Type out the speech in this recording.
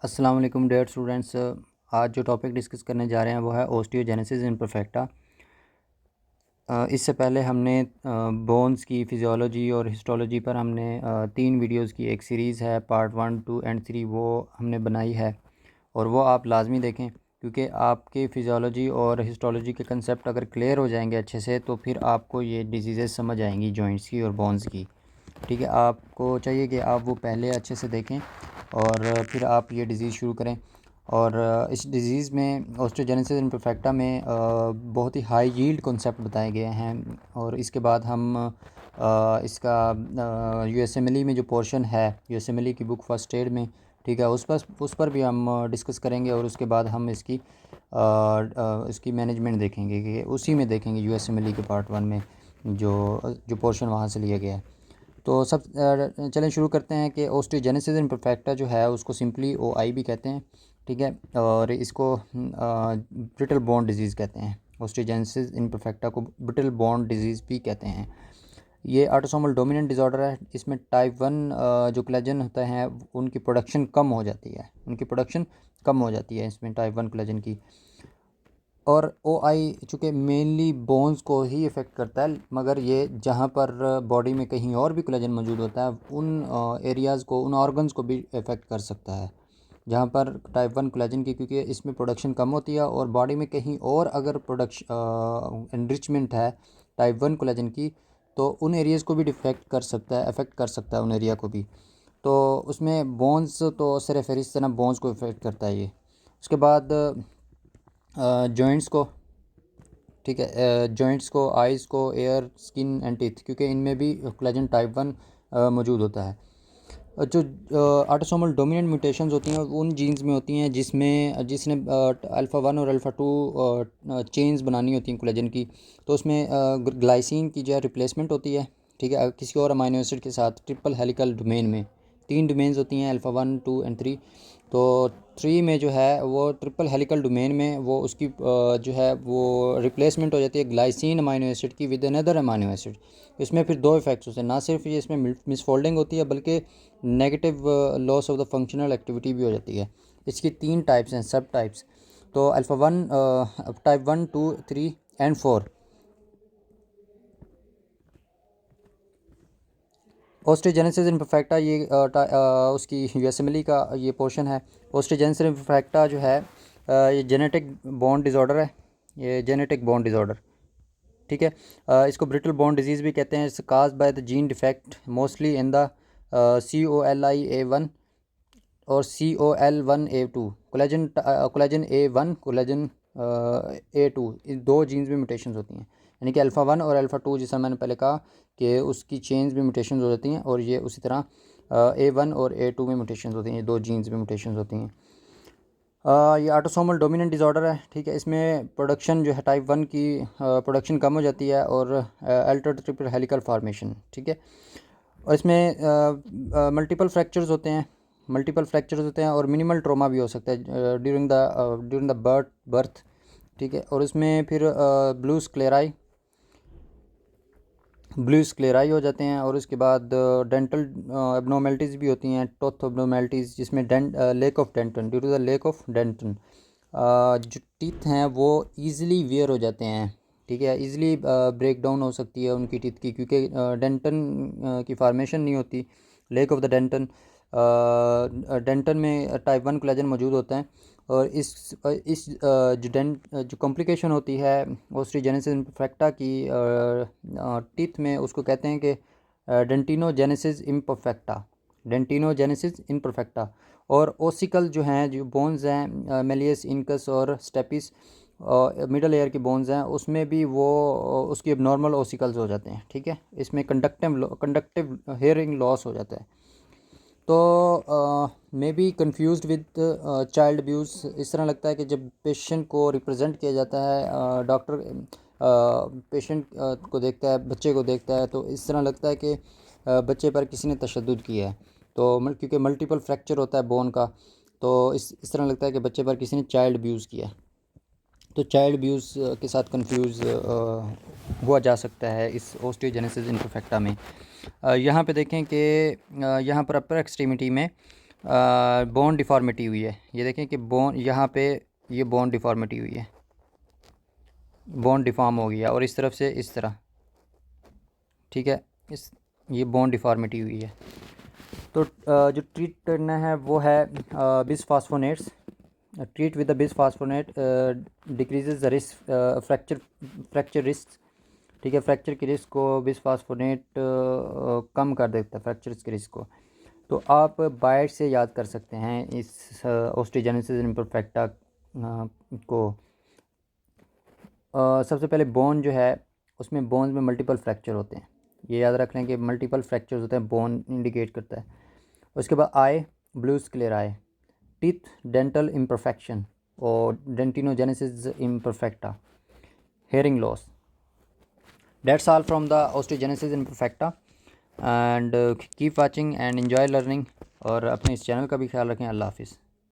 अस्सलाम वालेकुम dear students. आज जो टॉपिक डिस्कस करने जा रहे हैं वो है ओस्टियोजेनेसिस इम्परफेक्टा। इससे पहले हमने बोन्स की फिजियोलॉजी और हिस्टोलॉजी पर हमने 3 वीडियोस की एक सीरीज़ है, पार्ट 1, 2 एंड 3, वो हमने बनाई है और वो आप लाजमी देखें, क्योंकि आपके फिजियोलॉजी और हिस्टोलॉजी के कंसेप्ट अगर क्लियर हो जाएंगे अच्छे से तो फिर आपको ये डिजीज़ेस समझ आएंगी जॉइंट्स की और बोन्स की। ठीक है, आपको चाहिए कि आप वो पहले अच्छे से देखें और फिर आप ये डिज़ीज़ शुरू करें। और इस डिज़ीज़ में ओस्टियोजेनेसिस इम्परफेक्टा में बहुत ही हाई यील्ड कॉन्सेप्ट बताए गए हैं। और इसके बाद हम इसका यूएसएमएलई में जो पोर्शन है, यूएसएमएलई की बुक फर्स्ट एड में, ठीक है, उस पर भी हम डिस्कस करेंगे। और उसके बाद हम इसकी मैनेजमेंट देखेंगे कि उसी में देखेंगे यूएसएमएलई के पार्ट 1 में जो जो पोर्शन वहाँ से लिया गया है। तो चलें शुरू करते हैं कि ओस्टियोजेनेसिस इम्परफेक्टा जो है उसको सिंपली ओआई भी कहते हैं, ठीक है, और इसको ब्रिटल बोन डिजीज़ कहते हैं। ओस्टियोजेनेसिस इम्परफेक्टा को ब्रिटल बोन डिजीज़ भी कहते हैं। ये ऑटोसोमल डोमिनेंट डिसऑर्डर है। इसमें टाइप 1 जो कोलेजन होता है उनकी प्रोडक्शन कम हो जाती है, इसमें टाइप 1 कोलेजन की। और ओ आई चूँकि मेनली बोन्स को ही इफ़ेक्ट करता है, मगर ये जहाँ पर बॉडी में कहीं और भी कोलेजन मौजूद होता है उन एरियाज़ को, उन ऑर्गन्स को भी इफ़ेक्ट कर सकता है जहाँ पर टाइप 1 कोलेजन की, क्योंकि इसमें प्रोडक्शन कम होती है। और बॉडी में कहीं और अगर एनरिचमेंट है टाइप 1 कोलेजन की तो उन एरियाज़ को भी अफेक्ट कर सकता है उन एरिया को भी। तो उसमें बोन्स तो सिर्फ फहरिस्त ना बोन्स को इफ़ेक्ट करता है ये। उसके बाद जॉइंट्स को, ठीक है, जॉइंट्स को, आइज़ को, एयर, स्किन एंड टीथ, क्योंकि इनमें भी कोलेजन टाइप 1 मौजूद होता है। जो ऑटोसोमल डोमिनेंट म्यूटेशंस होती हैं उन जीन्स में होती हैं जिसने अल्फ़ा 1 और अल्फ़ा 2 चेन्स बनानी होती हैं कोलेजन की। तो उसमें ग्लाइसिन की जो है रिप्लेसमेंट होती है, ठीक है, किसी और अमाइनो एसिड के साथ ट्रिपल हेलिकल डोमेन में। 3 डोमेन्स होती हैं, अल्फ़ा 1, 2 एंड 3। तो 3 में जो है वो ट्रिपल हेलिकल डोमेन में वो उसकी जो है वो रिप्लेसमेंट हो जाती है ग्लाइसिन अमाइनो एसिड की विद अनदर अमाइनो एसिड। इसमें फिर दो इफेक्ट्स होते हैं, ना सिर्फ ये इसमें मिसफोल्डिंग होती है बल्कि negative loss of the functional activity भी हो जाती है। इसकी 3 टाइप्स हैं, सब टाइप्स। तो alpha 1, type 1, 2, 3 and 4। Osteogenesis imperfecta ये उसकी यूएसएमएलई का ये पोर्शन है। ओस्टियोजेनेसिस इम्परफेक्टा जो है ये जेनेटिक बोन डिसऑर्डर है, ये जेनेटिक बोन डिसऑर्डर, ठीक है। इसको ब्रिटल बोन डिजीज़ भी कहते हैं। It's cause by the gene defect mostly in the COLI A1 और COL1A2, collagen A1, collagen A2, इन 2 जीन्स में म्यूटेशंस होती हैं। यानी कि अल्फ़ा 1 और अल्फ़ा 2, जैसा मैंने पहले कहा कि उसकी चेन्स में म्यूटेशंस हो जाती हैं, और ये उसी तरह A1 और A2 में म्यूटेशंस होती हैं, ये 2 जीन्स में म्यूटेशंस होती हैं। ये ऑटोसोमल डोमिनेंट डिसऑर्डर है, ठीक है। इसमें प्रोडक्शन जो है टाइप 1 की प्रोडक्शन कम हो जाती है और अल्टर्ड ट्रिपल हेलिकल फार्मेशन, ठीक है। और इसमें मल्टीपल फ्रैक्चर्स होते हैं और मिनिमल ट्रॉमा भी हो सकता है ड्यूरिंग द बर्थ, ठीक है। और इसमें फिर ब्लू स्क्लेराई हो जाते हैं। और उसके बाद डेंटल एबनॉर्मेलिटीज़ भी होती हैं, टोथ एबनॉर्मेलिटीज़, जिसमें lack of dentin, due to the lack of dentin जो टीथ हैं वो ईज़िली वियर हो जाते हैं, ठीक है, ईज़िली ब्रेक डाउन हो सकती है उनकी टीथ की, क्योंकि डेंटन की फार्मेशन नहीं होती, lake of the Danton. Danton में टाइप 1 कोलेजन मौजूद होता है। और जो कॉम्प्लिकेशन होती है ओस्टियोजेनेसिस इम्परफेक्टा की टीथ में, उसको कहते हैं कि डेंटिनोजेनेसिस इम्परफेक्टा। और ओसिकल जो हैं, जो बोन्स हैं, मेलियस, इनकस और स्टेपिस, मिडल एयर की बोन्स हैं, उसमें भी वो उसकी अब नॉर्मल ओसिकल्स हो जाते हैं, ठीक है। इसमें कंडक्टिव हेयरिंग लॉस हो जाता है। तो may be confuse with child abuse. इस तरह लगता है कि जब पेशेंट को रिप्रेजेंट किया जाता है, डॉक्टर पेशेंट को देखता है, बच्चे को देखता है, तो इस तरह लगता है कि बच्चे पर किसी ने तशद्दुद किया है। तो क्योंकि मल्टीपल फ्रैक्चर होता है बोन का, तो इस तरह लगता है कि बच्चे पर किसी ने चाइल्ड अब्यूज़ किया है। तो चाइल्ड अब्यूज़ के साथ कंफ्यूज हुआ जा सकता है इस ओस्टियोजेनेसिस इम्परफेक्टा में। यहाँ पे देखें कि यहाँ पर अपर एक्सट्रीमिटी में बोन डिफ़ॉर्मिटी हुई है। ये देखें कि बोन यहाँ पे ये बोन डिफ़ॉर्मिटी हुई है, बोन डिफ़ॉर्म हो गया और इस तरफ से इस तरह, ठीक है, इस ये बोन डिफ़ॉर्मिटी हुई है। तो जो ट्रीट करना है वो है bisphosphonates. Treat with the bisphosphonate decreases the risk fracture risk, ठीक है, फ्रैक्चर की रिस्क को बिसफॉस्फोनेट कम कर देता है, फ्रैक्चर के रिस्क को। तो आप बाइट से याद कर सकते हैं इस ओस्टियोजेनेसिस इम्परफेक्टा को। सबसे पहले बोन जो है उसमें बोन्स में मल्टीपल फ्रैक्चर होते हैं, ये याद रख लें कि मल्टीपल फ्रैक्चर्स होते हैं, बोन इंडिकेट करता है। उसके बाद eye, blue sclera eye, teeth dental imperfection और dentinogenesis imperfecta, hearing loss. That's all from the osteogenesis imperfecta and keep watching and enjoy learning और अपने इस चैनल का भी ख्याल रखें। अल्लाह हाफिज़।